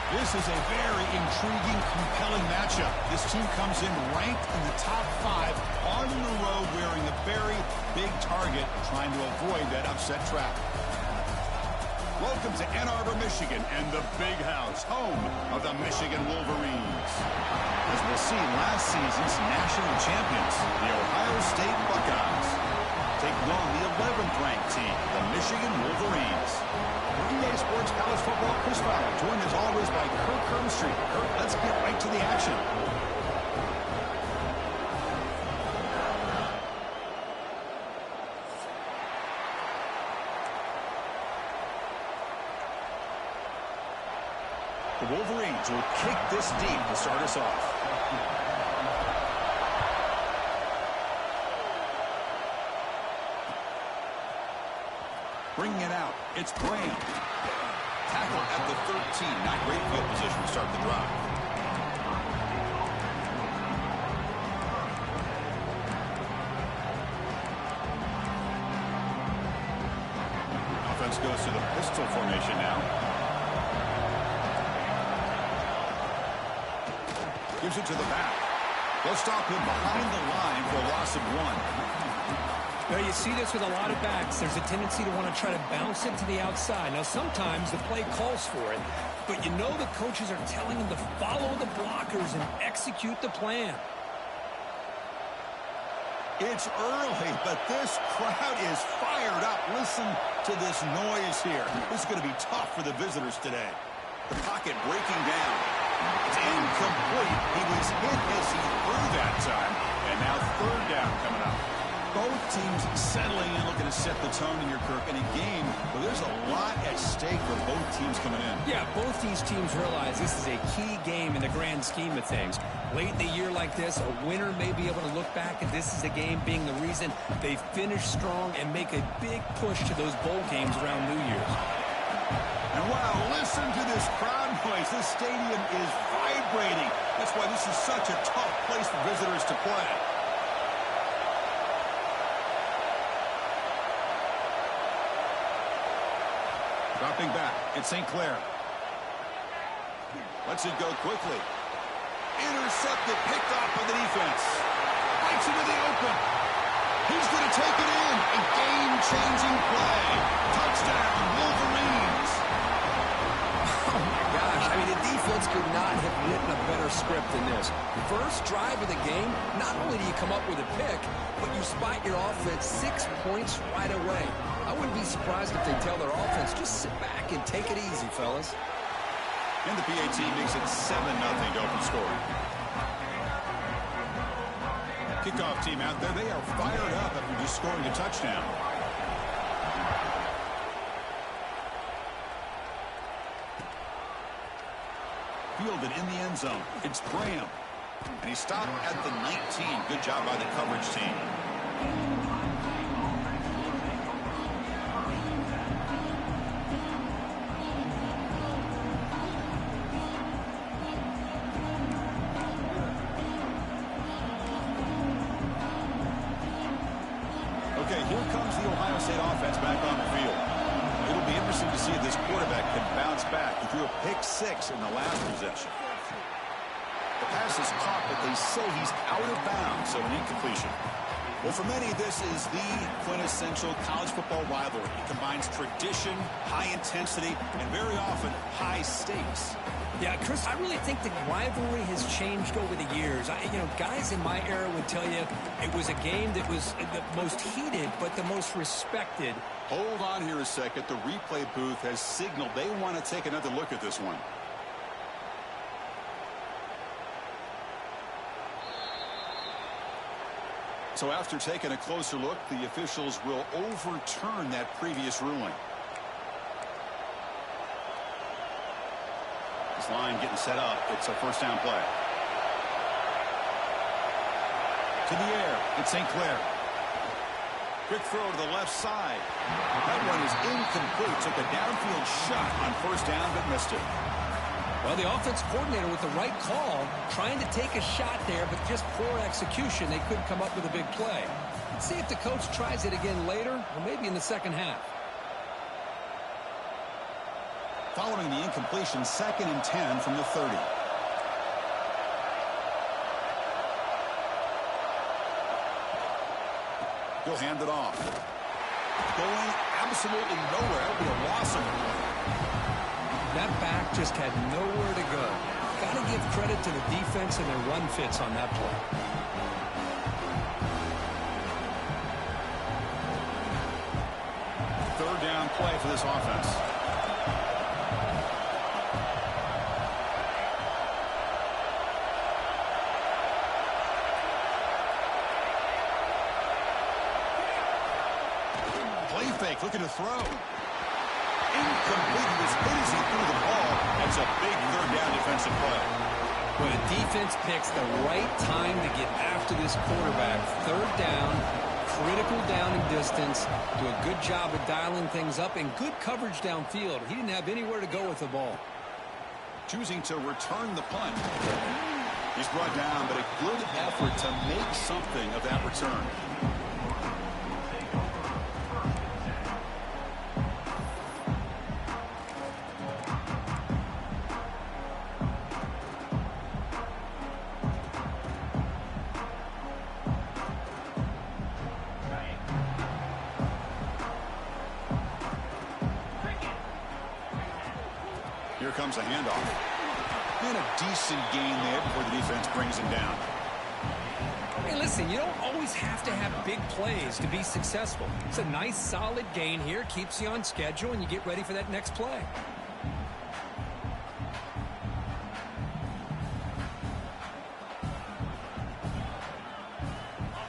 This is a very intriguing, compelling matchup. This team comes in ranked in the top 5 on the road wearing a very big target, trying to avoid that upset trap. Welcome to Ann Arbor, Michigan, and the Big House, home of the Michigan Wolverines. As we'll see, last season's national champions, the Ohio State Buckeyes, taking on the 11th-ranked team, the Michigan Wolverines. EA Sports College Football, Chris Fowler, joined as always by Kirk Hermstreet. Kirk, let's get right to the action. The Wolverines will kick this deep to start us off. Bringing it out, it's Graham. Tackle at the 13. Not great field position to start the drive. Offense goes to the pistol formation now. Gives it to the back. They'll stop him behind the line for a loss of 1. Well, you see this with a lot of backs. There's a tendency to want to try to bounce it to the outside. Now, sometimes the play calls for it, but you know the coaches are telling them to follow the blockers and execute the plan. It's early, but this crowd is fired up. Listen to this noise here. This is going to be tough for the visitors today. The pocket breaking down. It's incomplete. He was hit as he threw that time, and now third down coming up. Both teams settling in, looking to set the tone in your Kirk in a game where there's a lot at stake for both teams coming in. Yeah, both these teams realize this is a key game in the grand scheme of things. Late in the year like this, a winner may be able to look back at this as a game being the reason they finish strong and make a big push to those bowl games around New Year's. And wow, listen to this crowd noise. This stadium is vibrating. That's why this is such a tough place for visitors to play. Dropping back, it's St. Clair. Lets it go quickly. Intercepted, picked off by the defense. Bites into the open. He's going to take it in. A game-changing play. Touchdown, Wolverines. Oh, my gosh. I mean, the defense could not have written a better script than this. First drive of the game, not only do you come up with a pick, but you spot your offense 6 points right away. I wouldn't be surprised if they tell their offense, just sit back and take it easy, fellas. And the PAT makes it 7-0 to open score. Kickoff team out there, they are fired up after just scoring a touchdown. Fielded in the end zone. It's Graham. And he stopped at the 19. Good job by the coverage team. Okay, here comes the Ohio State offense back on the field. It'll be interesting to see if this quarterback can bounce back. He threw a pick-6 in the last possession. The pass is caught, but they say he's out of bounds, so an incompletion. Well, for many, this is the quintessential college football rivalry. It combines tradition, high intensity, and very often high stakes. Yeah, Chris, I really think the rivalry has changed over the years. Guys in my era would tell you it was a game that was the most heated, but the most respected. Hold on here a second. The replay booth has signaled they want to take another look at this one. So after taking a closer look, the officials will overturn that previous ruling. This line getting set up. It's a first down play. To the air. It's St. Clair. Quick throw to the left side. That one is incomplete. Took a downfield shot on first down, but missed it. Well, the offense coordinator with the right call, trying to take a shot there, but just poor execution. They couldn't come up with a big play. Let's see if the coach tries it again later, or maybe in the second half. following the incompletion, 2nd and 10 from the 30. He'll hand it off. Going absolutely nowhere. That'll be a loss of play. That back just had nowhere to go. Got to give credit to the defense and their run fits on that play. Third down play for this offense. Play fake, looking to throw. Incomplete. He was easy through the ball. That's a big third down defensive play. Well, the defense picks the right time to get after this quarterback. Third down, critical down and distance. Do a good job of dialing things up and good coverage downfield. He didn't have anywhere to go with the ball. Choosing to return the punt. He's brought down, but a good effort to make something of that return. Here comes a handoff. And a decent gain there before the defense brings him down. Hey, listen, you don't always have to have big plays to be successful. It's a nice, solid gain here. Keeps you on schedule, and you get ready for that next play.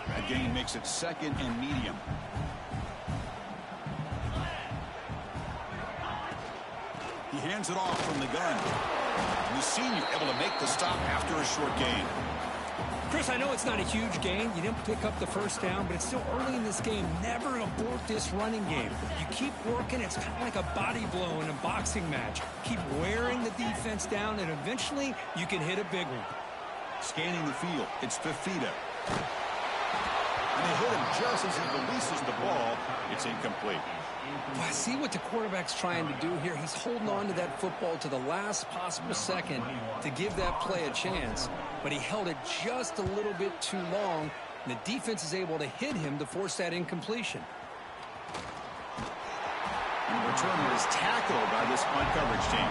That gain makes it 2nd and medium. He hands it off from the gun. And the senior able to make the stop after a short gain. Chris, I know it's not a huge gain. You didn't pick up the first down, but it's still early in this game. Never abort this running game. You keep working. It's kind of like a body blow in a boxing match. Keep wearing the defense down, and eventually you can hit a big one. Scanning the field, it's Fafita. And they hit him just as he releases the ball. It's incomplete. Well, I see what the quarterback's trying to do here. He's holding on to that football to the last possible second to give that play a chance. But he held it just a little bit too long, and the defense is able to hit him to force that incompletion. And the returner is tackled by this punt coverage team.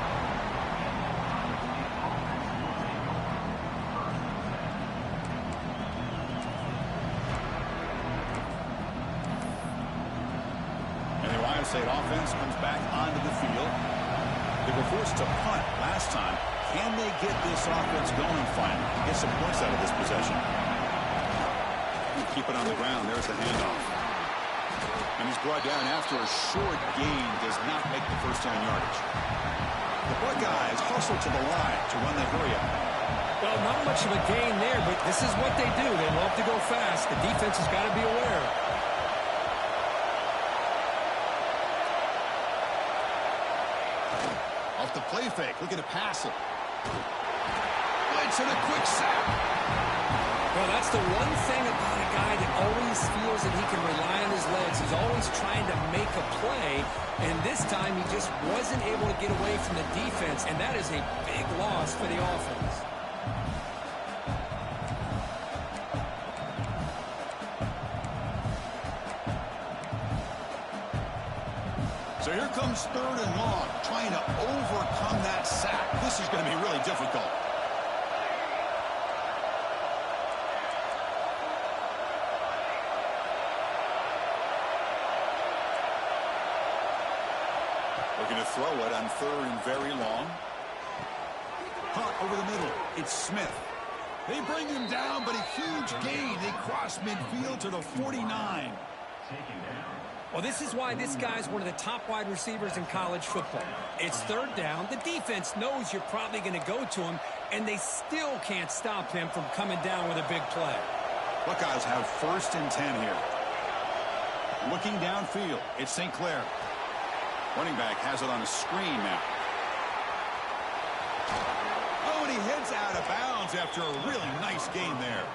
State offense comes back onto the field. They were forced to punt last time. Can they get this offense going finally? Get some points out of this possession. Keep it on the ground. There's the handoff. And he's brought down after a short gain. Does not make the first down yardage. The Buckeyes hustle to the line to run the hurry-up. Well, not much of a gain there, but this is what they do. They love to go fast. The defense has got to be aware. Off the play fake, looking to pass it. Blitz and a quick sack. Well, that's the one thing about a guy that always feels that he can rely on his legs. He's always trying to make a play, and this time he just wasn't able to get away from the defense, and that is a big loss for the offense. So here comes 3rd and long, trying to overcome that sack. This is going to be really difficult. Looking to throw it on 3rd and very long. Caught over the middle. It's Smith. They bring him down, but a huge gain. They cross midfield to the 49. Well, this is why this guy's one of the top wide receivers in college football. It's 3rd down. The defense knows you're probably going to go to him, and they still can't stop him from coming down with a big play. Buckeyes have 1st and 10 here. Looking downfield, it's St. Clair. Running back has it on a screen now. Oh, and he heads out of bounds after a really nice gain there.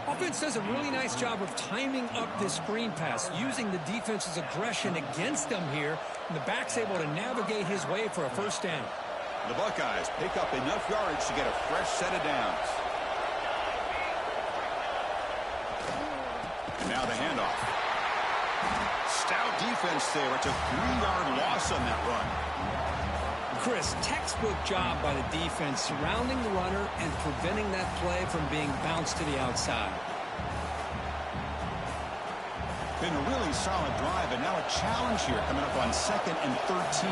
Offense does a really nice job of timing up this screen pass, using the defense's aggression against them here, and the back's able to navigate his way for a first down. The Buckeyes pick up enough yardage to get a fresh set of downs. And now the handoff. Stout defense there. It's a 3-yard loss on that run. Chris, textbook job by the defense surrounding the runner and preventing that play from being bounced to the outside. Been a really solid drive, and now a challenge here coming up on 2nd and 13.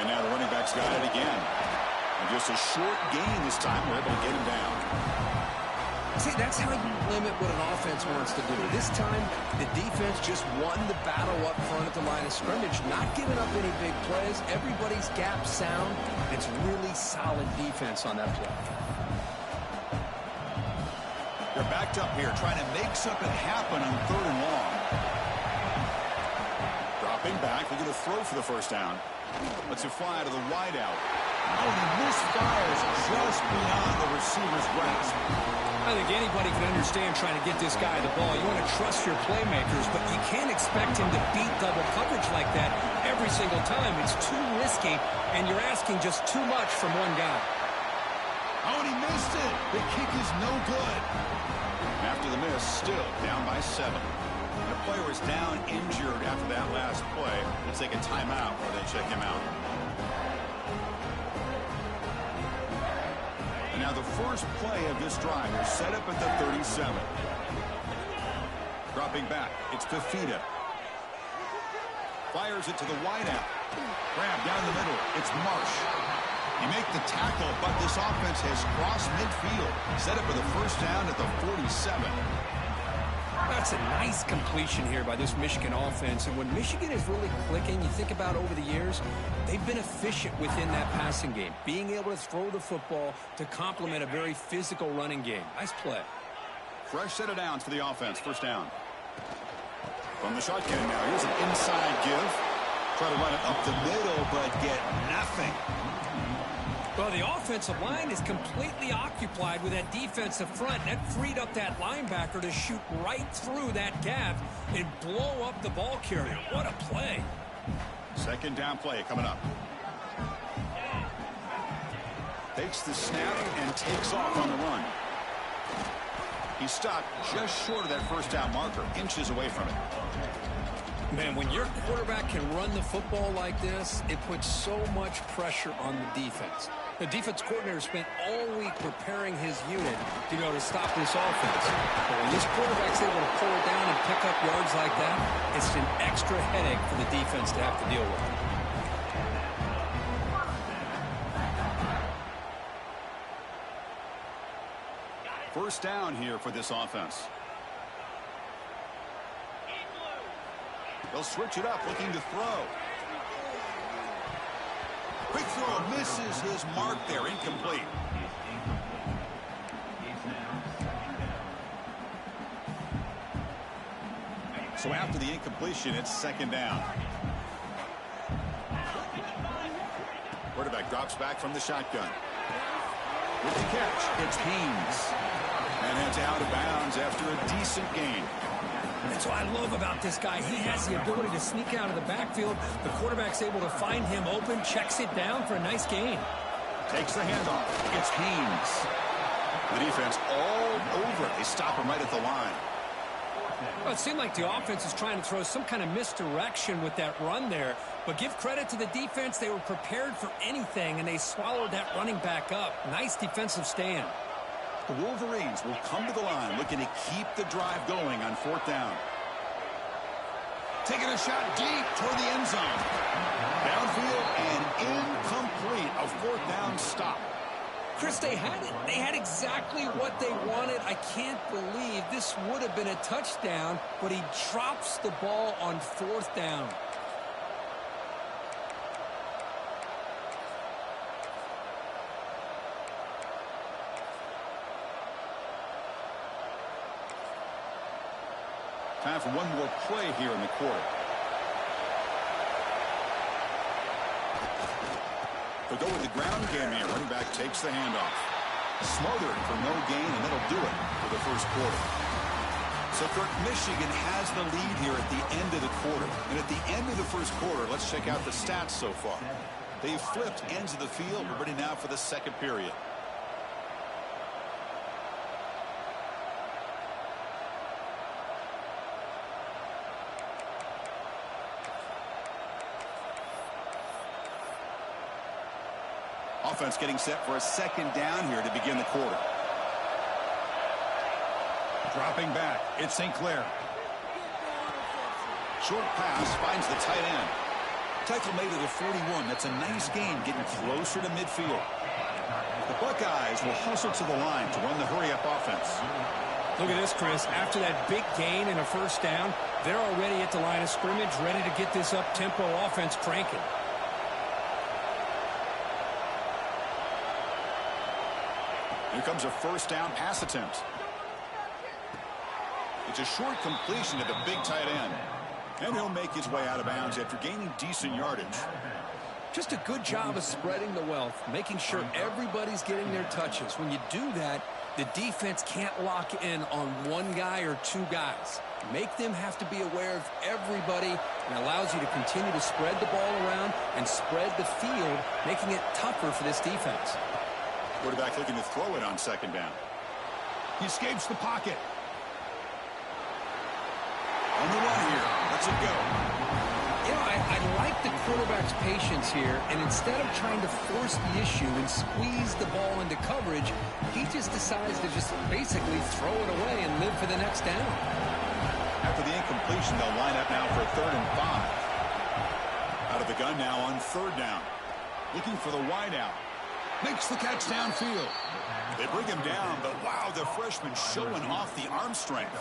And now the running back's got it again. And just a short gain this time. We're able to get him down. See, that's how you limit what an offense wants to do. This time, the defense just won the battle up front at the line of scrimmage, not giving up any big plays. Everybody's gap sound. It's really solid defense on that play. They're backed up here, trying to make something happen on 3rd and long. Dropping back, they're going to throw for the first down. Let's it fly to the wideout. Oh, he misfires just beyond the receiver's grasp. I think anybody can understand trying to get this guy the ball. You want to trust your playmakers, but you can't expect him to beat double coverage like that every single time. It's too risky, and you're asking just too much from one guy. Oh, and he missed it. The kick is no good. After the miss, still down by 7. The player is down injured after that last play. We'll take a timeout while they check him out. And now the first play of this drive is set up at the 37. Dropping back, it's Fafita. Fires it to the wideout. Grab down the middle, it's Marsh. He make the tackle, but this offense has crossed midfield. Set up for the first down at the 47. That's a nice completion here by this Michigan offense. And when Michigan is really clicking, you think about over the years, they've been efficient within that passing game, being able to throw the football to complement a very physical running game. Nice play. Fresh set of downs for the offense. First down. From the shotgun now. Here's an inside give. Try to run it up the middle, but get nothing. Well, the offensive line is completely occupied with that defensive front. That freed up that linebacker to shoot right through that gap and blow up the ball carrier. What a play. Second down play coming up. Takes the snap and takes off on the run. He stopped just short of that first down marker, inches away from it. Man, when your quarterback can run the football like this, it puts so much pressure on the defense. The defense coordinator spent all week preparing his unit to be able to stop this offense. But when this quarterback's able to pull it down and pick up yards like that, it's an extra headache for the defense to have to deal with. First down here for this offense. They'll switch it up, looking to throw. Quick throw, misses his mark there, incomplete. So after the incompletion, it's second down. Quarterback drops back from the shotgun. With the catch, it's Haynes. And it's out of bounds after a decent gain. That's what I love about this guy. He has the ability to sneak out of the backfield. The quarterback's able to find him open, checks it down for a nice gain. Takes the handoff. It's Haynes. The defense all over it. They stop him right at the line. Well, it seemed like the offense is trying to throw some kind of misdirection with that run there. But give credit to the defense. They were prepared for anything, and they swallowed that running back up. Nice defensive stand. The Wolverines will come to the line looking to keep the drive going on fourth down. Taking a shot deep toward the end zone. Downfield and incomplete. A fourth down stop. Chris, they had it. They had exactly what they wanted. I can't believe this would have been a touchdown, but he drops the ball on fourth down. Time for one more play here in the quarter. They'll go with the ground game here. Running back takes the handoff. Smothered for no gain, and that'll do it for the first quarter. So, Kirk, Michigan has the lead here at the end of the quarter. And at the end of the first quarter, let's check out the stats so far. They've flipped ends of the field. We're ready now for the second period. Offense getting set for a second down here to begin the quarter. Dropping back, it's St. Clair. Short pass finds the tight end. Tackle made at the 41. That's a nice gain, getting closer to midfield. The Buckeyes will hustle to the line to run the hurry-up offense. Look at this, Chris. After that big gain and a first down, they're already at the line of scrimmage, ready to get this up-tempo offense cranking. Here comes a first down pass attempt. It's a short completion to the big tight end. And he'll make his way out of bounds after gaining decent yardage. Just a good job of spreading the wealth, making sure everybody's getting their touches. When you do that, the defense can't lock in on one guy or two guys. Make them have to be aware of everybody, and allows you to continue to spread the ball around and spread the field, making it tougher for this defense. Quarterback looking to throw it on second down. He escapes the pocket. On the run here. Let's it go. You know, I like the quarterback's patience here, and instead of trying to force the issue and squeeze the ball into coverage, he just decides to just basically throw it away and live for the next down. After the incompletion, they'll line up now for 3rd and 5. Out of the gun now on 3rd down. Looking for the wideout. Makes the catch downfield. They bring him down, but wow, the freshman showing off the arm strength.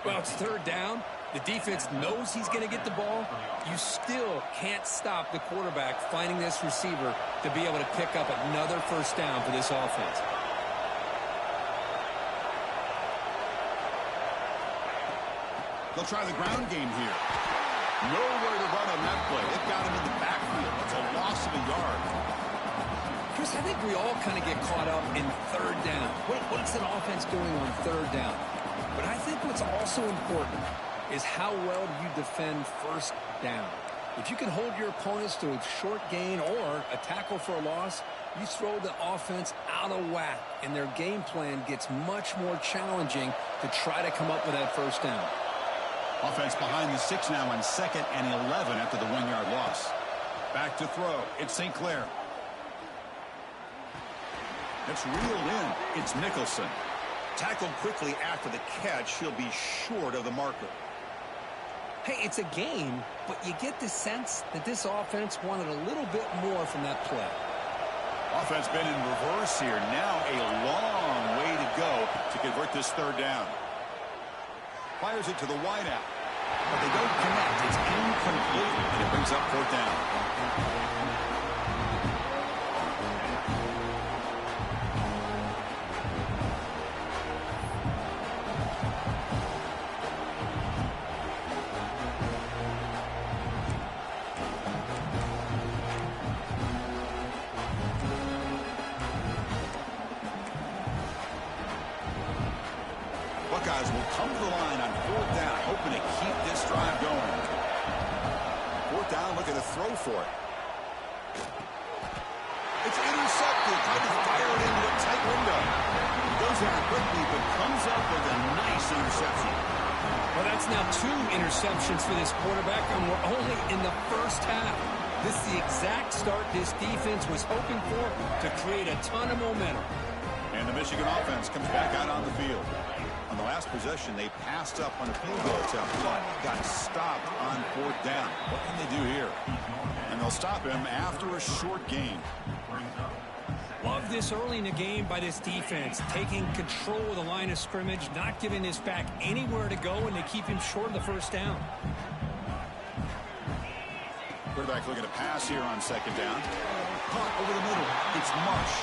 Well, it's 3rd down. The defense knows he's going to get the ball. You still can't stop the quarterback finding this receiver to be able to pick up another first down for this offense. They'll try the ground game here. Nowhere to run on that play. They've got him in the backfield. It's a loss of a yard. Chris, I think we all kind of get caught up in 3rd down. What's an offense doing on 3rd down? But I think what's also important is how well you defend 1st down. If you can hold your opponents to a short gain or a tackle for a loss, you throw the offense out of whack, and their game plan gets much more challenging to try to come up with that 1st down. Offense behind the 6 now on 2nd and 11 after the 1-yard loss. Back to throw. It's St. Clair. It's reeled in. It's Nicholson. Tackled quickly after the catch. He'll be short of the marker. Hey, it's a game, but you get the sense that this offense wanted a little bit more from that play. Offense been in reverse here. Now a long way to go to convert this 3rd down. Fires it to the wideout. But they don't connect. It's incomplete, and it brings up 4th down. Buckeyes will come to the line on 4th down, hoping to keep this drive going. 4th down, looking to throw for it. It's intercepted, trying to fire it into a tight window. He goes there quickly, but comes up with a nice interception. Well, that's now 2 interceptions for this quarterback, and we're only in the 1st half. This is the exact start this defense was hoping for to create a ton of momentum. And the Michigan offense comes back out on the field. On the last possession, they passed up on a field goal attempt, but got stopped on 4th down. What can they do here? And they'll stop him after a short gain. Love this early in the game by this defense, taking control of the line of scrimmage, not giving this back anywhere to go, and they keep him short of the 1st down. Quarterback looking to pass here on 2nd down. Caught over the middle. It's Marsh.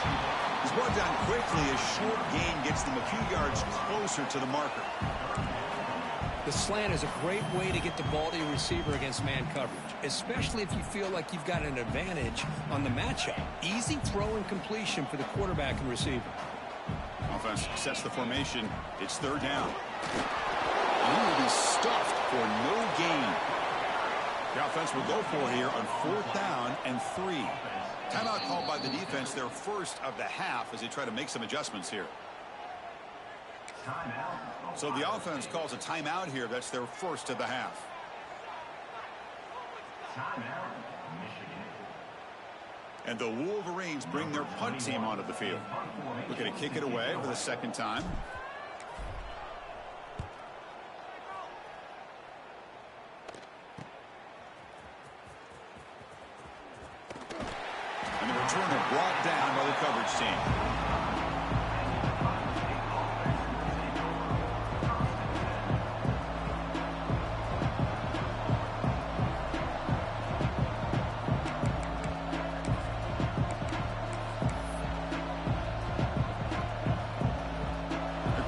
He's brought down quickly. A short gain gets them a few yards closer to the marker. The slant is a great way to get the ball to your receiver against man coverage, especially if you feel like you've got an advantage on the matchup. Easy throw and completion for the quarterback and receiver. Offense sets the formation. It's third down. And he will be stuffed for no gain. The offense will go for here on 4th down and 3. Timeout called by the defense, their first of the half, as they try to make some adjustments here. So the offense calls a timeout here. That's their first of the half. And the Wolverines bring their punt team onto the field. Looking to kick it away for the second time. And the returner brought down by the coverage team.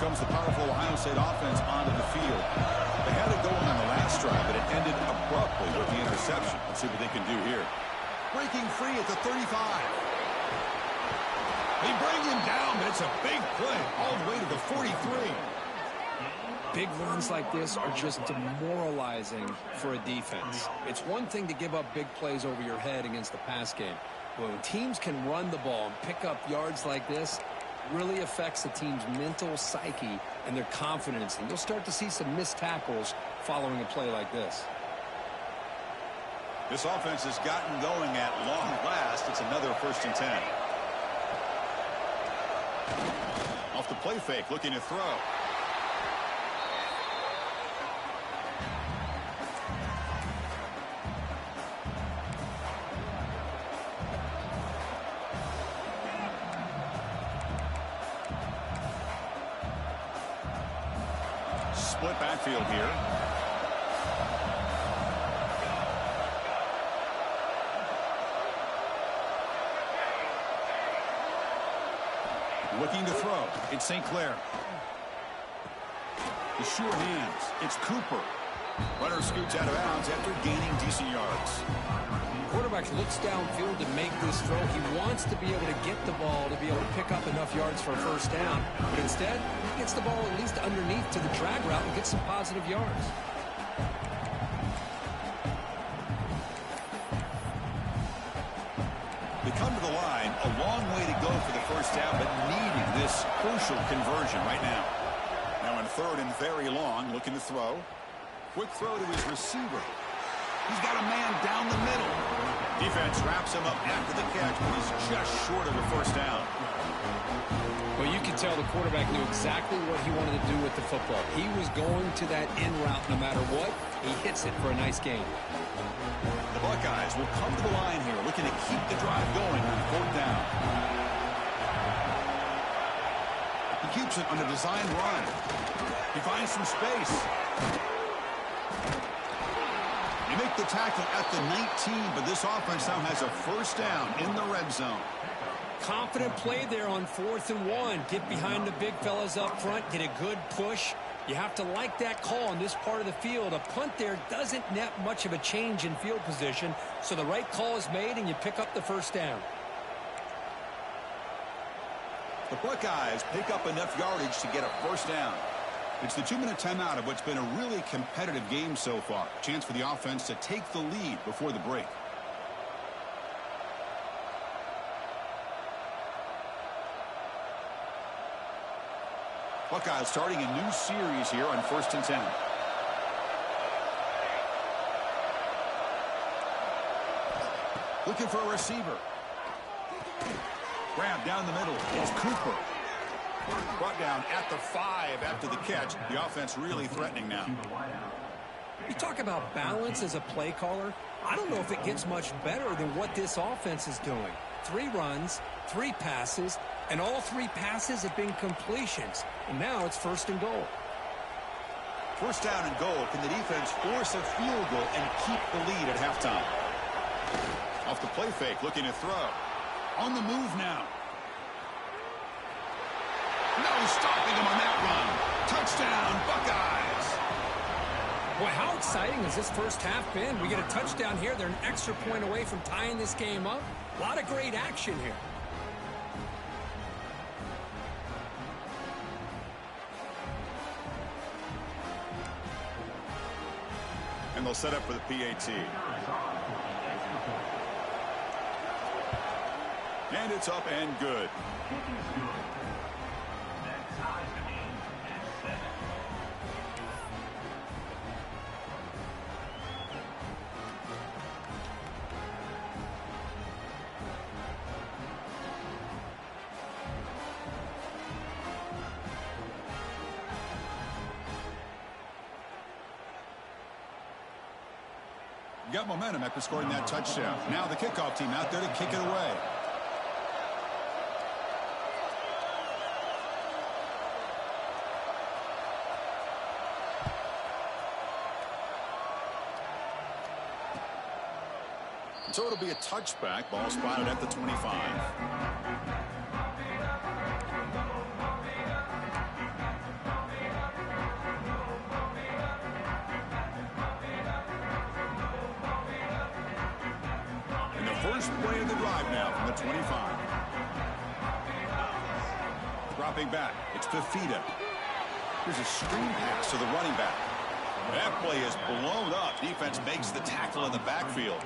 The powerful Ohio State offense onto the field. They had it going on the last drive, but it ended abruptly with the interception. Let's see what they can do here. Breaking free at the 35. They bring him down, but it's a big play all the way to the 43. Big runs like this are just demoralizing for a defense. It's one thing to give up big plays over your head against the pass game. But when teams can run the ball and pick up yards like this, really affects the team's mental psyche and their confidence, and you'll start to see some missed tackles following a play like this. This offense has gotten going at long last. It's another 1st and 10. Off the play fake, looking to throw. Split backfield here. Looking to throw. It's St. Clair. The sure hands. It's Cooper. Runner scoots out of bounds after gaining decent yards. Quarterback looks downfield to make this throw. He wants to be able to get the ball to be able to pick up enough yards for a 1st down. But instead, he gets the ball at least underneath to the drag route and gets some positive yards. They come to the line, a long way to go for the 1st down, but needing this crucial conversion right now. Now in 3rd and very long, looking to throw. Quick throw to his receiver. He's got a man down the middle. Defense wraps him up after the catch, but he's just short of a 1st down. Well, you can tell the quarterback knew exactly what he wanted to do with the football. He was going to that in route no matter what. He hits it for a nice gain. The Buckeyes will come to the line here, looking to keep the drive going on 4th down. He keeps it on a design run. He finds some space. They make the tackle at the 19, but this offense now has a 1st down in the red zone. Confident play there on 4th and 1. Get behind the big fellas up front. Get a good push. You have to like that call on this part of the field. A punt there doesn't net much of a change in field position, so the right call is made and you pick up the 1st down. The Buckeyes pick up enough yardage to get a 1st down. It's the 2-minute timeout of what's been a really competitive game so far. Chance for the offense to take the lead before the break. Buckeyes starting a new series here on 1st and 10. Looking for a receiver. Grab down the middle. It's Cooper. Brought down at the 5 after the catch. The offense really threatening now. You talk about balance as a play caller. I don't know if it gets much better than what this offense is doing. 3 runs, 3 passes, and all 3 passes have been completions. And now it's 1st and goal. 1st down and goal. Can the defense force a field goal and keep the lead at halftime? Off the play fake, looking to throw. On the move now. No stopping him on that run. Touchdown, Buckeyes. Boy, how exciting has this first half been? We get a touchdown here. They're an extra point away from tying this game up. A lot of great action here. And they'll set up for the PAT. And it's up and good. Got momentum after scoring that touchdown. Now the kickoff team out there to kick it away. So it'll be a touchback. Ball spotted at the 25. First play of the drive now from the 25. Dropping back. It's Fafita. Here's a screen pass to the running back. That play is blown up. Defense makes the tackle in the backfield.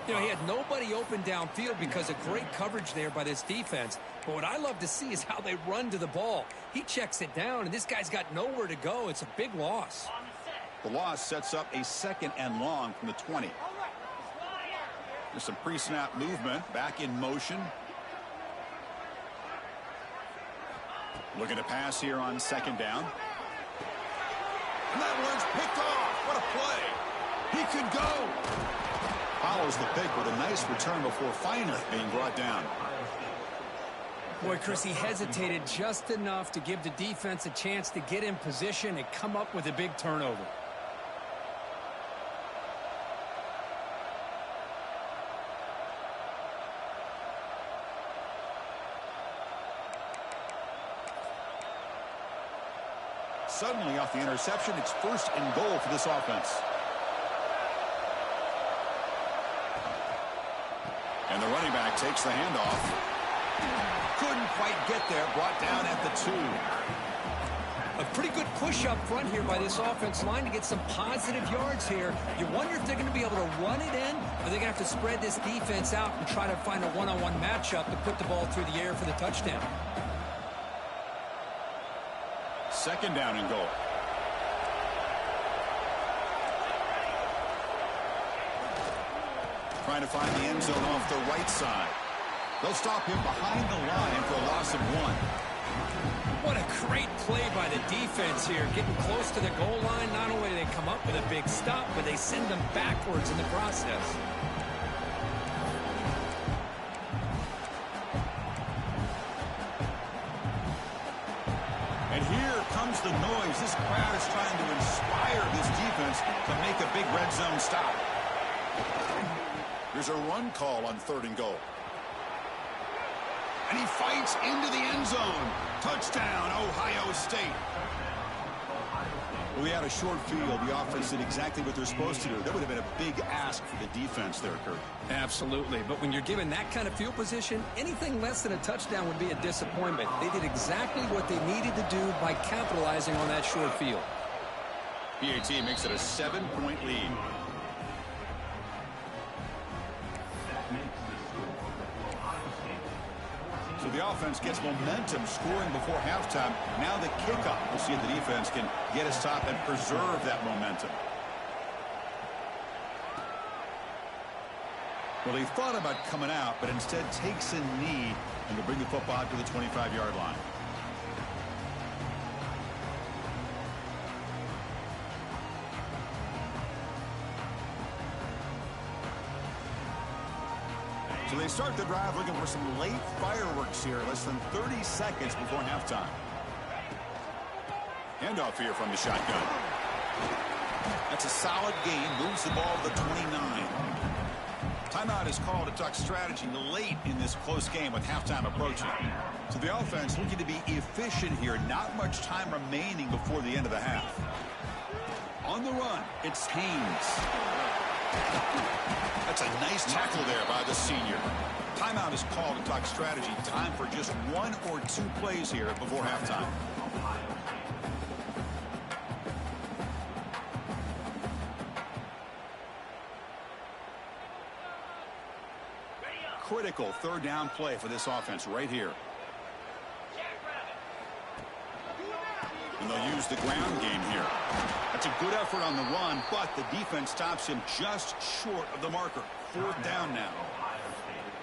You know, he had nobody open downfield because of great coverage there by this defense. But what I love to see is how they run to the ball. He checks it down, and this guy's got nowhere to go. It's a big loss. The loss sets up a 2nd and long from the 20. There's some pre-snap movement, back in motion. Looking to pass here on 2nd down. And that one's picked off. What a play. He could go. Follows the pick with a nice return before finally being brought down. Boy, Chris, he hesitated just enough to give the defense a chance to get in position and come up with a big turnover. Suddenly, off the interception, it's 1st and goal for this offense. And the running back takes the handoff. Couldn't quite get there. Brought down at the 2. A pretty good push up front here by this offense line to get some positive yards here. You wonder if they're going to be able to run it in, or they're going to have to spread this defense out and try to find a one-on-one matchup to put the ball through the air for the touchdown. 2nd down and goal. Trying to find the end zone off the right side. They'll stop him behind the line for a loss of 1. What a great play by the defense here. Getting close to the goal line, not only do they come up with a big stop, but they send them backwards in the process. And here comes the noise. This crowd is trying to inspire this defense to make a big red zone stop. Here's a run call on 3rd and goal. And he fights into the end zone. Touchdown, Ohio State. We had a short field. The offense did exactly what they're supposed to do. That would have been a big ask for the defense there, Kurt. Absolutely. But when you're given that kind of field position, anything less than a touchdown would be a disappointment. They did exactly what they needed to do by capitalizing on that short field. PAT makes it a 7-point lead. So the offense gets momentum scoring before halftime. Now the kickoff. We'll see if the defense can get a stop and preserve that momentum. Well, he thought about coming out, but instead takes a knee and will bring the football to the 25-yard line. So they start the drive looking for some late fireworks here, less than 30 seconds before halftime. Handoff here from the shotgun. That's a solid gain, moves the ball to the 29. Timeout is called to talk strategy late in this close game with halftime approaching. So the offense looking to be efficient here, not much time remaining before the end of the half. On the run, it's Haynes. That's a nice tackle there by the senior. Timeout is called to talk strategy. Time for just 1 or 2 plays here before halftime. Critical third down play for this offense right here. And they'll use the ground game here. That's a good effort on the run, but the defense stops him just short of the marker. 4th down now.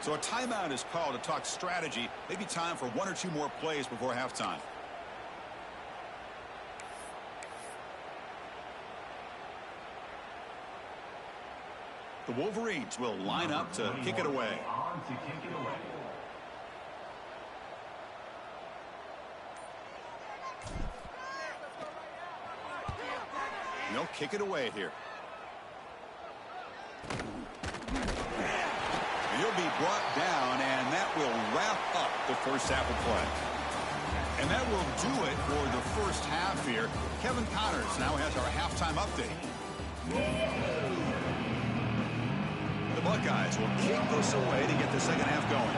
So a timeout is called to talk strategy. Maybe time for 1 or 2 more plays before halftime. The Wolverines will line up to kick it away. And they'll kick it away here. He'll be brought down, and that will wrap up the first half of play. And that will do it for the first half here. Kevin Connors now has our halftime update. The Buckeyes will kick this away to get the second half going.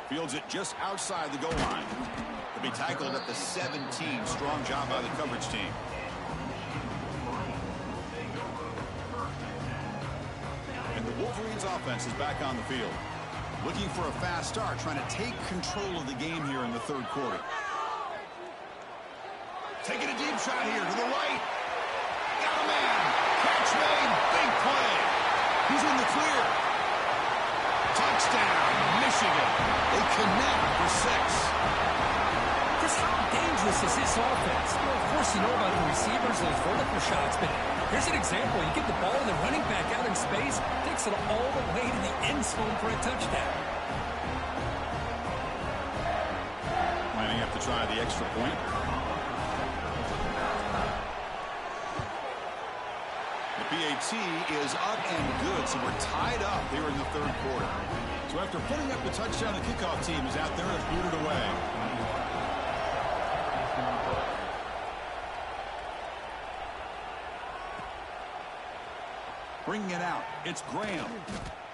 Fields it just outside the goal line. To be tackled at the 17. Strong job by the coverage team. And the Wolverines offense is back on the field. Looking for a fast start, trying to take control of the game here in the third quarter. Taking a deep shot here to the right. Got a man. Catch made. Big play. He's in the clear. Touchdown, Michigan. They connect for 6. Just how dangerous is this offense? Well, of course, you know about the receivers and those vertical shots, but here's an example. You get the ball and the running back out in space, takes it all the way to the end zone for a touchdown. Lining up to try the extra point. The PAT is up and good, so we're tied up here in the third quarter. So after putting up the touchdown, the kickoff team is out there and booted away. Bringing it out, it's Graham.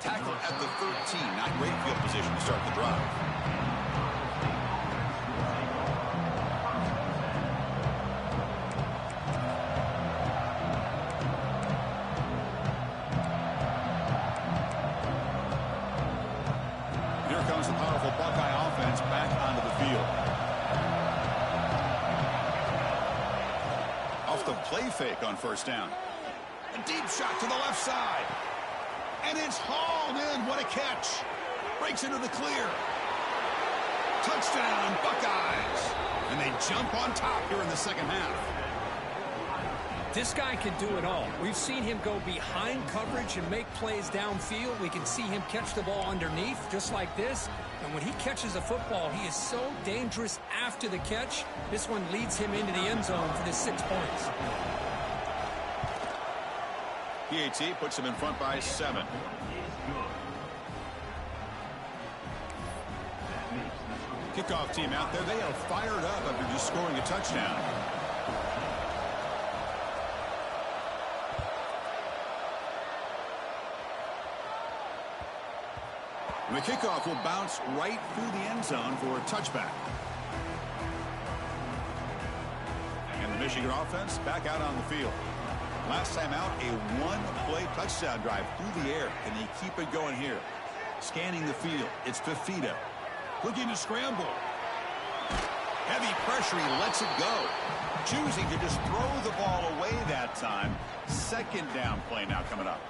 Tackle at the 13. Not great field position to start the drive. Here comes the powerful Buckeye offense back onto the field. Off the play fake on first down. A deep shot to the left side. And it's hauled in. What a catch. Breaks into the clear. Touchdown, Buckeyes. And they jump on top here in the second half. This guy can do it all. We've seen him go behind coverage and make plays downfield. We can see him catch the ball underneath, just like this. And when he catches a football, he is so dangerous after the catch. This one leads him into the end zone for the 6 points. PAT puts him in front by 7. Kickoff team out there. They are fired up after just scoring a touchdown. And the kickoff will bounce right through the end zone for a touchback. And the Michigan offense back out on the field. Last time out, a one-play touchdown drive through the air. Can they keep it going here? Scanning the field, it's Fafita. Looking to scramble. Heavy pressure, he lets it go. Choosing to just throw the ball away that time. Second down play now coming up.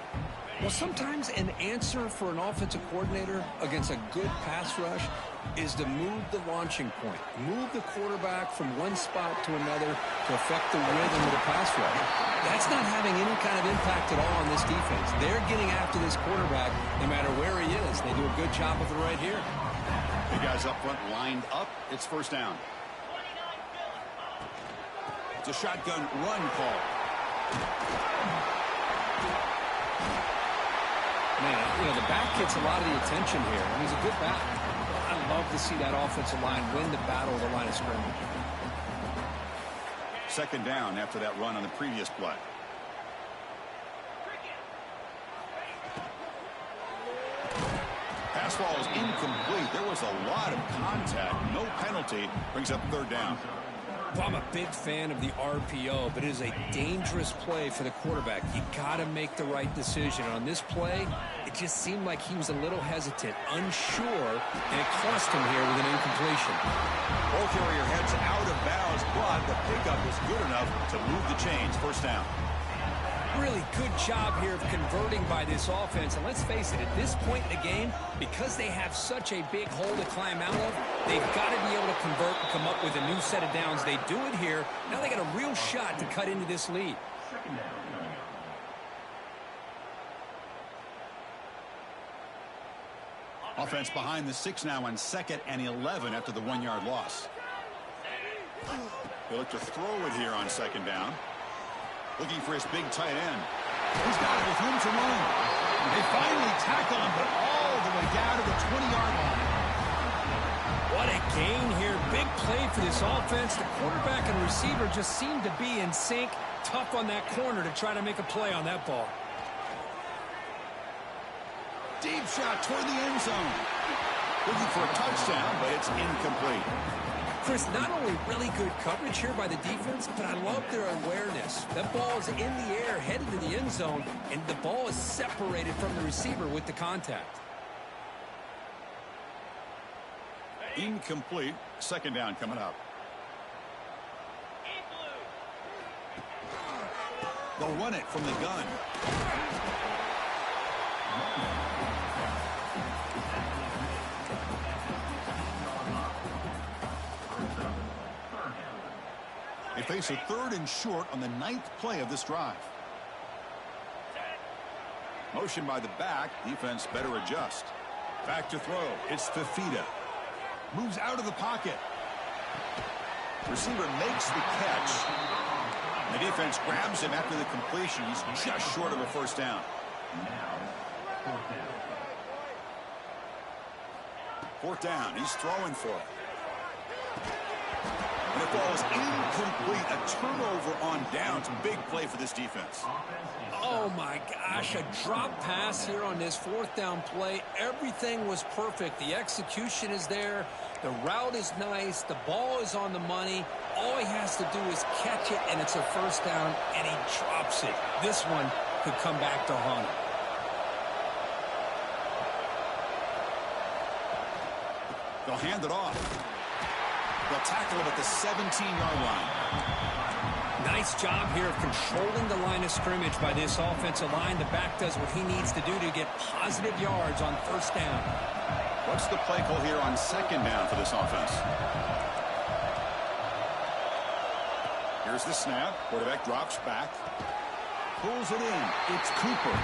Well, sometimes an answer for an offensive coordinator against a good pass rush is to move the launching point. Move the quarterback from one spot to another to affect the rhythm of the pass rush. That's not having any kind of impact at all on this defense. They're getting after this quarterback no matter where he is. They do a good job of it right here. The guys up front lined up. It's first down. It's a shotgun run call. Man, you know, the back gets a lot of the attention here. He's a good back. I love to see that offensive line win the battle of the line of scrimmage. Second down after that run on the previous play. Pass ball is incomplete. There was a lot of contact. No penalty. Brings up third down. Well, I'm a big fan of the RPO, but it is a dangerous play for the quarterback. You got to make the right decision. On this play, it just seemed like he was a little hesitant, unsure, and it cost him here with an incompletion. Ball carrier heads out of bounds, but the pickup is good enough to move the chains. First down. Really good job here of converting by this offense. And let's face it, at this point in the game, because they have such a big hole to climb out of, they've got to be able to convert and come up with a new set of downs. They do it here. Now they got a real shot to cut into this lead. Offense behind the 6 now on 2nd and 11 after the 1-yard loss. They look to throw it here on 2nd down. Looking for his big tight end. He's got it with room to run. They finally tackle him, but all the way down to the 20-yard line. What a gain here. Big play for this offense. The quarterback and receiver just seem to be in sync. Tough on that corner to try to make a play on that ball. Deep shot toward the end zone. Looking for a touchdown, but it's incomplete. Chris, not only really good coverage here by the defense, but I love their awareness. That ball is in the air, headed to the end zone, and the ball is separated from the receiver with the contact. Incomplete. 2nd down coming up. They'll run it from the gun. They face a 3rd and short on the 9th play of this drive. Motion by the back. Defense better adjust. Back to throw. It's Fafita. Moves out of the pocket. Receiver makes the catch. The defense grabs him after the completion. He's just short of a first down. Fourth down. He's throwing for it. And the ball is incomplete. A turnover on downs. Big play for this defense. Oh, my gosh. A drop pass here on this 4th down play. Everything was perfect. The execution is there. The route is nice. The ball is on the money. All he has to do is catch it, and it's a first down, and he drops it. This one could come back to haunt him. They'll hand it off. They'll tackle him at the 17-yard line. Nice job here of controlling the line of scrimmage by this offensive line. The back does what he needs to do to get positive yards on first down. What's the play call here on 2nd down for this offense? Here's the snap. Quarterback drops back. Pulls it in. It's Cooper.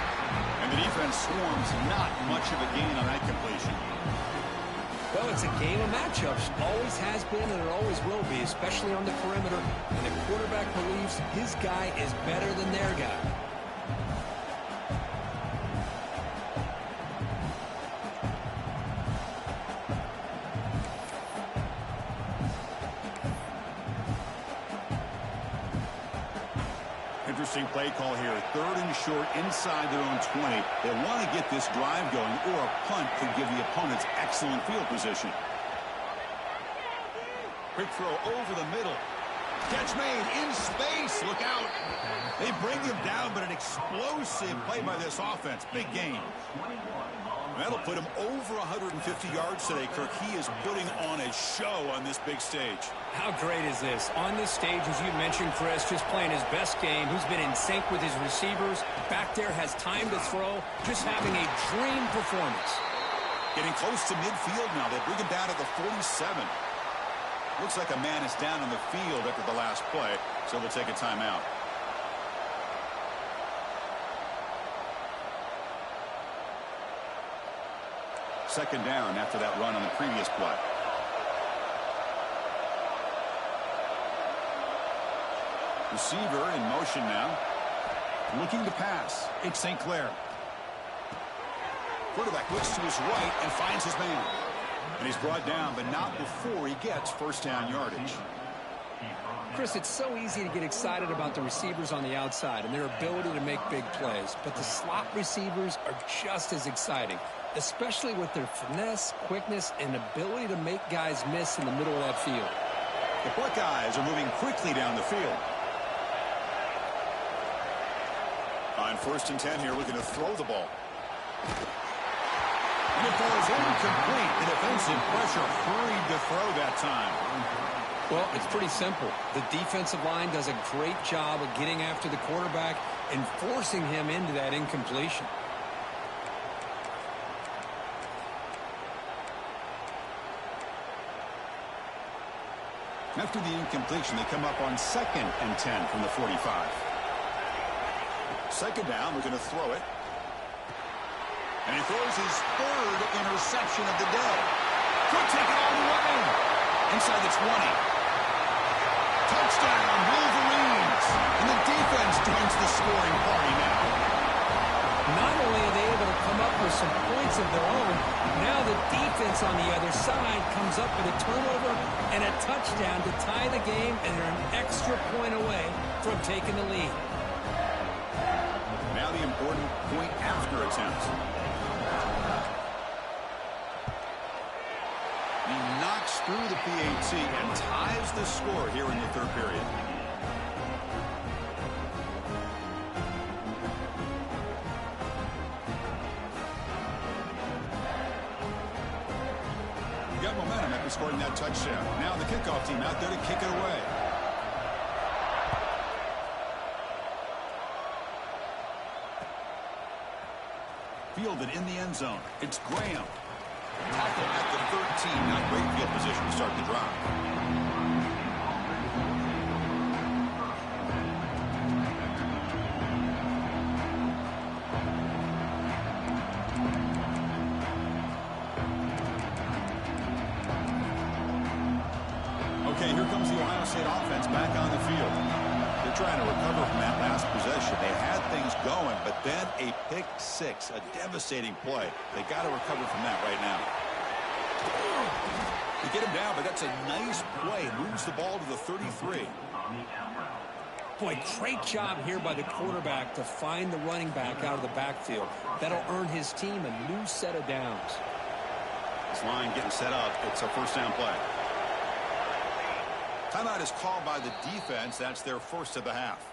And the defense swarms. Not much of a gain on that completion. Well, it's a game of matchups. Always has been and it always will be, especially on the perimeter. And the quarterback believes his guy is better than their guy. Interesting play call here. 3rd and short inside their own 20. They want to get this drive going, or a punt could give the opponents excellent field position. Quick throw over the middle. Catch made in space. Look out. They bring him down, but an explosive play by this offense. Big game. That'll put him over 150 yards today, Kirk. He is putting on a show on this big stage. How great is this? On this stage, as you mentioned, Chris, just playing his best game. He's been in sync with his receivers. Back there, has time to throw. Just having a dream performance. Getting close to midfield now. They bring him down to the 47. Looks like a man is down on the field after the last play, so we'll take a timeout. Second down after that run on the previous play. Receiver in motion now. Looking to pass. It's St. Clair. Quarterback looks to his right and finds his man. And he's brought down, but not before he gets first down yardage. Chris, it's so easy to get excited about the receivers on the outside and their ability to make big plays, but the slot receivers are just as exciting, especially with their finesse, quickness, and ability to make guys miss in the middle of that field. The Buckeyes are moving quickly down the field. On 1st and 10 here, looking to throw the ball. And it falls incomplete. The defensive pressure hurried to throw that time. Well, it's pretty simple. The defensive line does a great job of getting after the quarterback and forcing him into that incompletion. After the incompletion, they come up on 2nd and 10 from the 45. 2nd down, we're going to throw it. And he throws his 3rd interception of the day. Could take it all the way. Inside the 20. Touchdown, Wolverines. And the defense joins the scoring party now. Not only are they able to come up with some points of their own, now the defense on the other side comes up with a turnover and a touchdown to tie the game, and they're an extra point away from taking the lead. Now the important point after attempt. He knocks through the PAT and ties the score here in the 3rd period. Got momentum after scoring that touchdown. Now the kickoff team out there to kick it away. Fielded in the end zone. It's Graham. Tackle at the 13. Not great field position to start the drive. Okay, here comes the Ohio State offense back on the field. They're trying to recover from that last possession. They had things going, but then a pick six, a devastating play. They got to recover from that right now. They get him down, but that's a nice play. Moves the ball to the 33. Boy, great job here by the quarterback to find the running back out of the backfield. That'll earn his team a new set of downs. This line getting set up. It's a first down play. Timeout is called by the defense. That's their first of the half.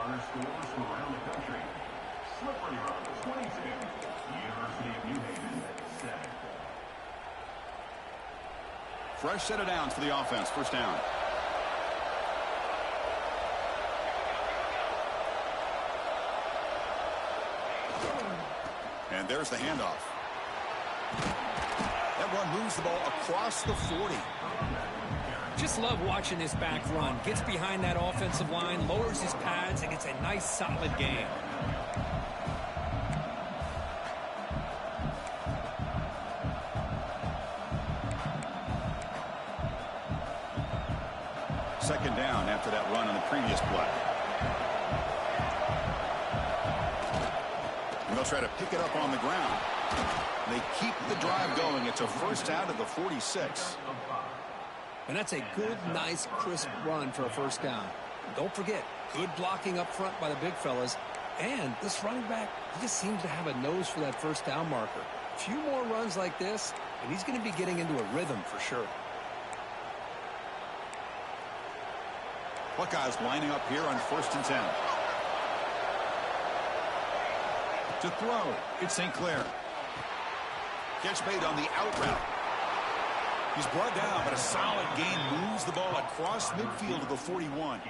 Other schools from around the country. Slippery Rock, 22. University of New Haven, 7. Fresh set of downs for the offense. First down. And there's the handoff. That run moves the ball across the 40. Just love watching this back run. Gets behind that offensive line, lowers his pads, and gets a nice solid gain. Second down after that run on the previous play. And they'll try to pick it up on the ground. They keep the drive going. It's a first down to the 46. And that's a good, nice, crisp run for a first down. Don't forget, good blocking up front by the big fellas. And this running back, he just seems to have a nose for that first down marker. A few more runs like this, and he's going to be getting into a rhythm for sure. Buckeyes lining up here on 1st and 10. To throw, it's St. Clair. Catch made on the out route. He's brought down, but a solid gain moves the ball across midfield to the 41.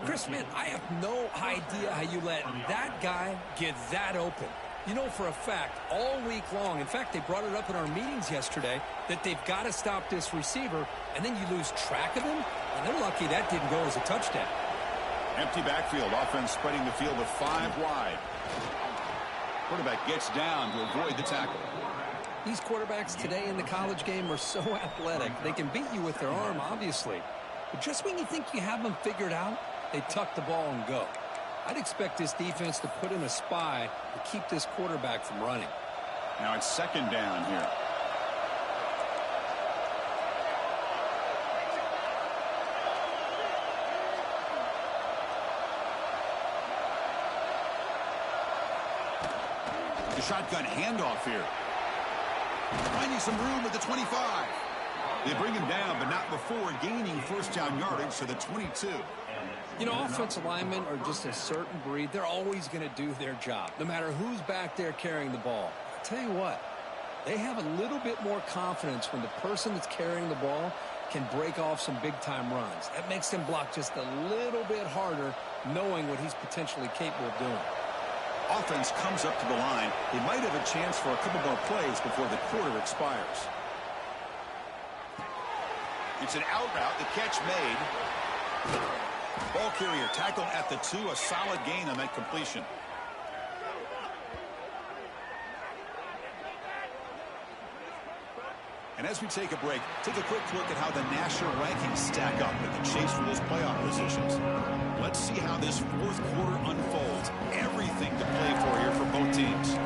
Chris, man, I have no idea how you let that guy get that open. You know for a fact, all week long, in fact, they brought it up in our meetings yesterday, that they've got to stop this receiver, and then you lose track of him, and they're lucky that didn't go as a touchdown. Empty backfield, offense spreading the field with 5 wide. Quarterback gets down to avoid the tackle. These quarterbacks today in the college game are so athletic. They can beat you with their arm, obviously. But just when you think you have them figured out, they tuck the ball and go. I'd expect this defense to put in a spy to keep this quarterback from running. Now it's 2nd down here. The shotgun handoff here. Finding some room at the 25. They bring him down, but not before gaining first down yardage to the 22. You know, offensive linemen are just a certain breed. They're always going to do their job, no matter who's back there carrying the ball. I'll tell you what, they have a little bit more confidence when the person that's carrying the ball can break off some big-time runs. That makes them block just a little bit harder, knowing what he's potentially capable of doing. Offense comes up to the line. They might have a chance for a couple more plays before the quarter expires. It's an out route. The catch made. Ball carrier tackled at the 2. A solid gain on that completion. And as we take a break, take a quick look at how the national rankings stack up in the chase for those playoff positions. Let's see how this 4th quarter unfolds. Everything to play for here for both teams.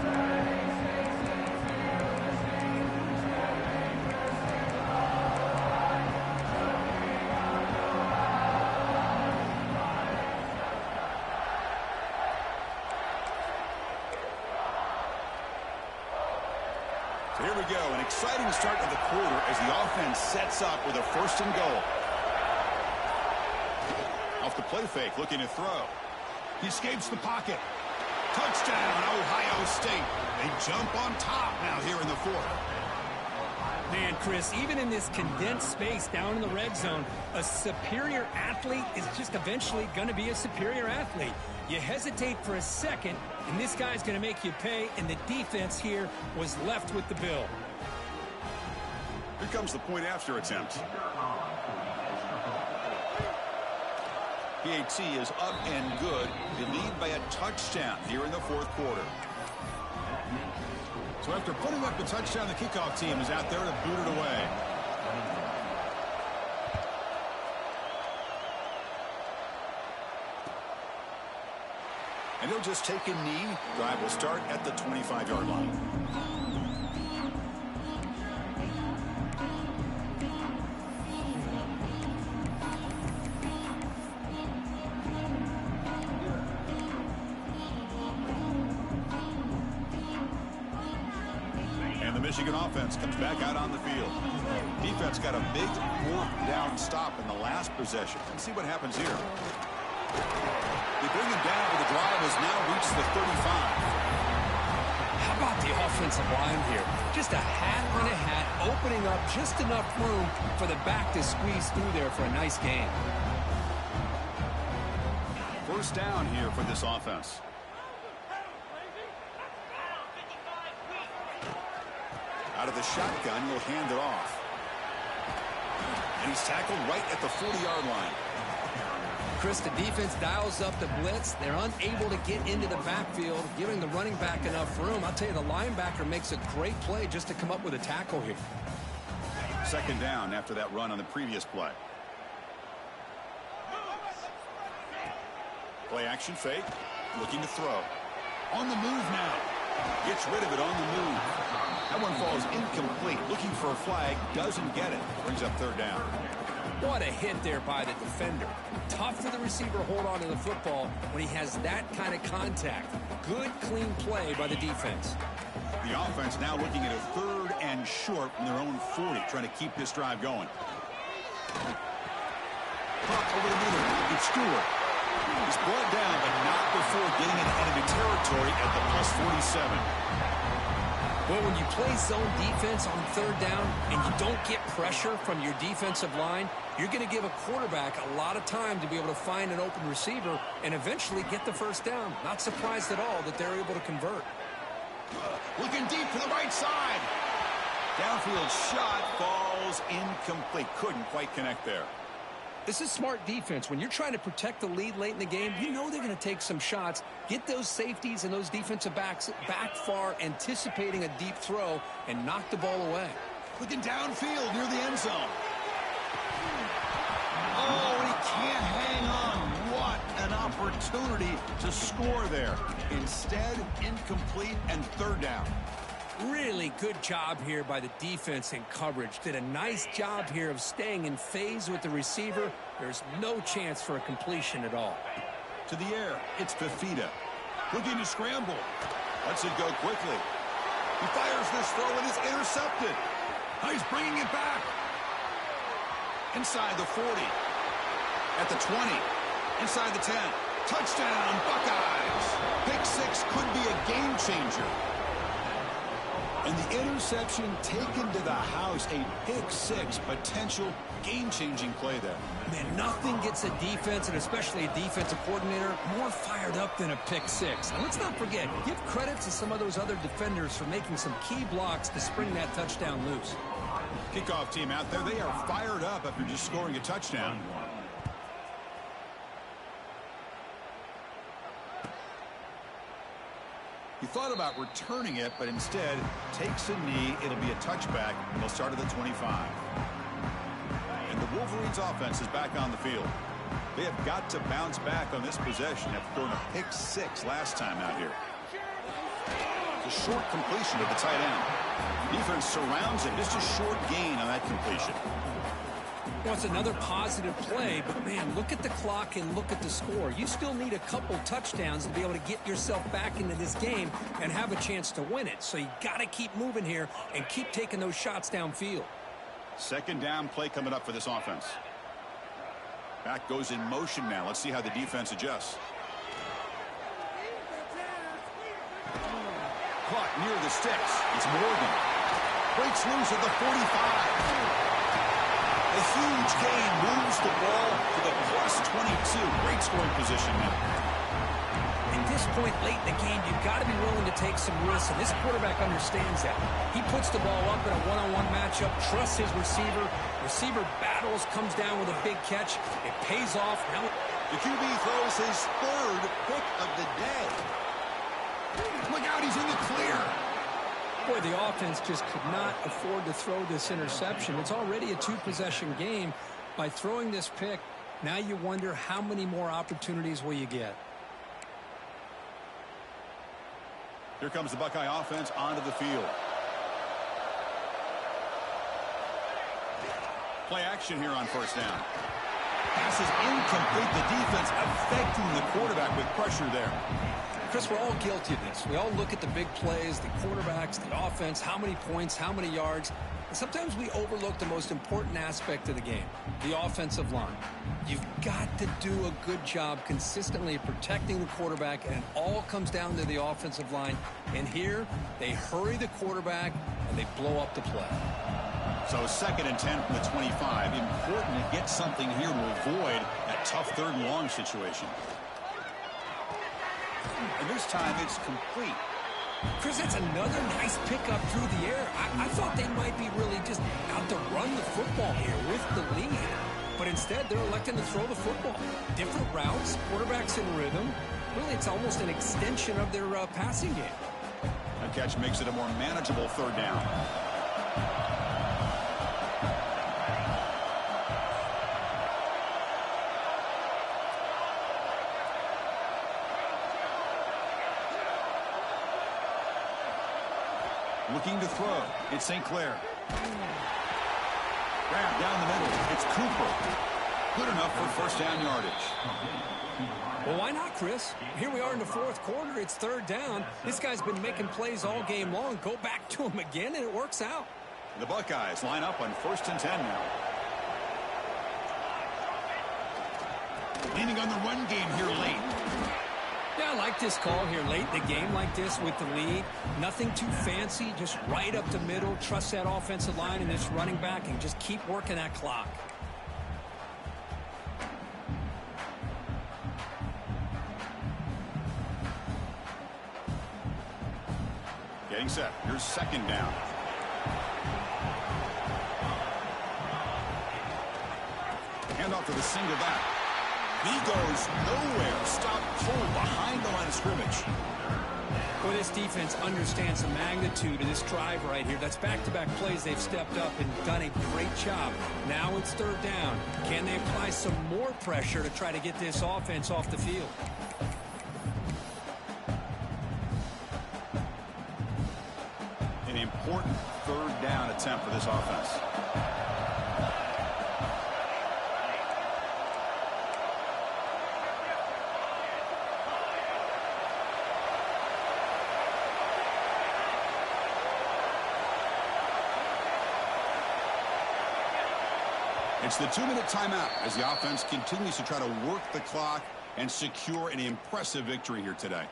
So here we go, an exciting start of the quarter as the offense sets up with a 1st and goal. Off the play fake, looking to throw. He escapes the pocket. Touchdown, Ohio State. They jump on top now here in the 4th. Man, Chris, even in this condensed space down in the red zone, a superior athlete is just eventually going to be a superior athlete. You hesitate for a second, and this guy's going to make you pay, and the defense here was left with the bill. Here comes the point after attempt. PAT is up and good. They lead by a touchdown here in the 4th quarter. So after putting up the touchdown, the kickoff team is out there to boot it away. And he'll just take a knee. Drive will start at the 25-yard line. And the Michigan offense comes back out on the field. Defense got a big 4th down stop in the last possession. Let's see what happens here. They bring him down, but the drive has now reached the 35. How about the offensive line here? Just a hat on a hat, opening up just enough room for the back to squeeze through there for a nice gain. 1st down here for this offense. Out of the shotgun, he'll hand it off. And he's tackled right at the 40-yard line. Chris, the defense dials up the blitz. They're unable to get into the backfield, giving the running back enough room. I'll tell you, the linebacker makes a great play just to come up with a tackle here. 2nd down after that run on the previous play. Play action fake. Looking to throw. On the move now. Gets rid of it on the move. That one falls incomplete. Looking for a flag. Doesn't get it. Brings up 3rd down. What a hit there by the defender. Tough for the receiver to hold on to the football when he has that kind of contact. Good, clean play by the defense. The offense now looking at a 3rd and short from their own 40, trying to keep this drive going. Puck over the middle. It's Stewart. He's brought down, but not before getting into enemy territory at the +47. Well, when you play zone defense on 3rd down and you don't get pressure from your defensive line, you're going to give a quarterback a lot of time to be able to find an open receiver and eventually get the 1st down. Not surprised at all that they're able to convert. Looking deep to the right side. Downfield shot falls incomplete. Couldn't quite connect there. This is smart defense. When you're trying to protect the lead late in the game, you know they're going to take some shots, get those safeties and those defensive backs back far, anticipating a deep throw, and knock the ball away. Looking downfield near the end zone. Oh, and he can't hang on. What an opportunity to score there. Instead, incomplete and third down. Really good job here by the defense in coverage. Did a nice job here of staying in phase with the receiver. There's no chance for a completion at all. To the air, it's Fafita. Looking to scramble. Lets it go quickly. He fires this throw and is intercepted. Now he's bringing it back. Inside the 40. At the 20. Inside the 10. Touchdown, Buckeyes. Pick six could be a game changer. And the interception taken to the house, a pick six, potential game-changing play there. Man, nothing gets a defense, and especially a defensive coordinator, more fired up than a pick six. And let's not forget, give credit to some of those other defenders for making some key blocks to spring that touchdown loose. Kickoff team out there, they are fired up after just scoring a touchdown. He thought about returning it, but instead takes a knee. It'll be a touchback. They'll start at the 25. And the Wolverines offense is back on the field. They have got to bounce back on this possession after throwing a pick six last time out here. The short completion to the tight end. Defense surrounds him. Just a short gain on that completion. Well, it's another positive play, but man, look at the clock and look at the score. You still need a couple touchdowns to be able to get yourself back into this game and have a chance to win it. So you got to keep moving here and keep taking those shots downfield. Second down play coming up for this offense. Back goes in motion now. Let's see how the defense adjusts. Caught near the sticks. It's Morgan. Breaks loose at the 45. A huge gain moves the ball to the plus 22. Great scoring position now. At this point late in the game, you've got to be willing to take some risks, and this quarterback understands that. He puts the ball up in a one-on-one matchup, trusts his receiver. Receiver battles, comes down with a big catch. It pays off. Now the QB throws his third pick of the day. Look out, he's in the clear. Boy, the offense just could not afford to throw this interception. It's already a two-possession game. By throwing this pick, now you wonder how many more opportunities will you get. Here comes the Buckeye offense onto the field. Play action here on first down. Pass is incomplete. The defense affecting the quarterback with pressure there. Chris, we're all guilty of this. We all look at the big plays, the quarterbacks, the offense, how many points, how many yards. And sometimes we overlook the most important aspect of the game, the offensive line. You've got to do a good job consistently protecting the quarterback, and it all comes down to the offensive line. And here, they hurry the quarterback, and they blow up the play. So 2nd and 10 from the 25. Important to get something here to avoid that tough third and long situation. And this time it's complete. Chris, that's another nice pickup through the air. I thought they might be really just out to run the football here with the lead. But instead, they're electing to throw the football. Different routes, quarterbacks in rhythm. Really, it's almost an extension of their passing game. That catch makes it a more manageable third down. Looking to throw. It's St. Clair. Grab down the middle. It's Cooper. Good enough for first down yardage. Well, why not, Chris? Here we are in the fourth quarter. It's third down. This guy's been making plays all game long. Go back to him again, and it works out. The Buckeyes line up on 1st and 10 now. Leaning on the run game here late. Yeah, I like this call here late in the game like this with the lead. Nothing too fancy, just right up the middle. Trust that offensive line and this running back and just keep working that clock. Getting set. Here's second down. Handoff to the single back. He goes nowhere. Stop cold behind the line of scrimmage. Well, this defense understands the magnitude of this drive right here. That's back-to-back plays. They've stepped up and done a great job. Now it's third down. Can they apply some more pressure to try to get this offense off the field? An important third down attempt for this offense. It's the 2-minute timeout as the offense continues to try to work the clock and secure an impressive victory here today.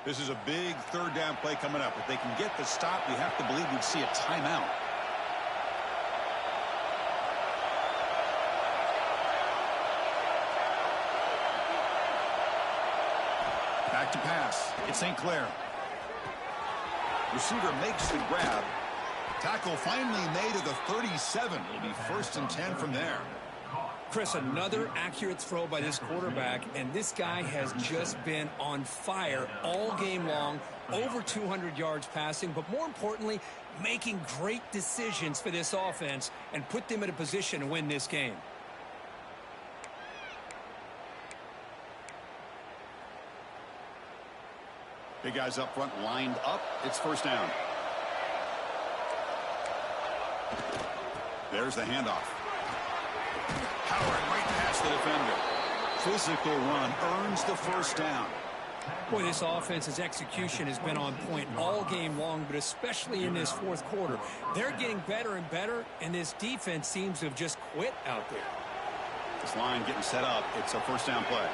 This is a big third down play coming up. If they can get the stop, you have to believe we'd see a timeout. Back to pass. It's St. Clair. Receiver makes the grab. Tackle finally made at the 37. It'll be 1st and 10 from there. Chris, another accurate throw by this quarterback, and this guy has just been on fire all game long, over 200 yards passing, but more importantly, making great decisions for this offense and put them in a position to win this game. Big guys up front lined up. It's first down. There's the handoff. Howard right past the defender. Physical run earns the first down. Boy, this offense's execution has been on point all game long, but especially in this fourth quarter. They're getting better and better, and this defense seems to have just quit out there. This line getting set up. It's a first down play.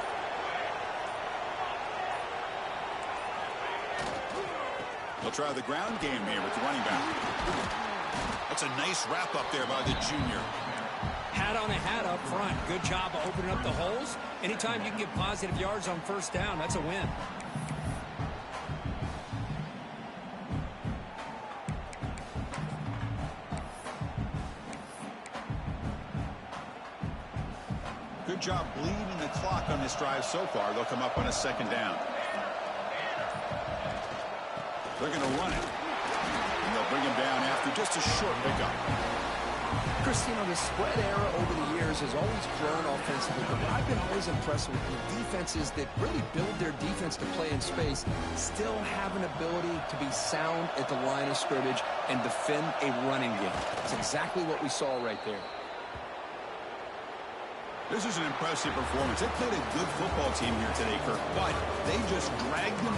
They'll try the ground game here with the running back. That's a nice wrap up there by the junior. Hat on a hat up front. Good job of opening up the holes. Anytime you can get positive yards on first down, that's a win. Good job bleeding the clock on this drive so far. They'll come up on a second down. They're going to run it. And they'll bring him down after just a short pickup. Chris, you know, the spread era over the years has always grown offensively, but I've been always impressed with the defenses that really build their defense to play in space, still have an ability to be sound at the line of scrimmage and defend a running game. It's exactly what we saw right there. This is an impressive performance. They played a good football team here today, Kirk, but they just dragged them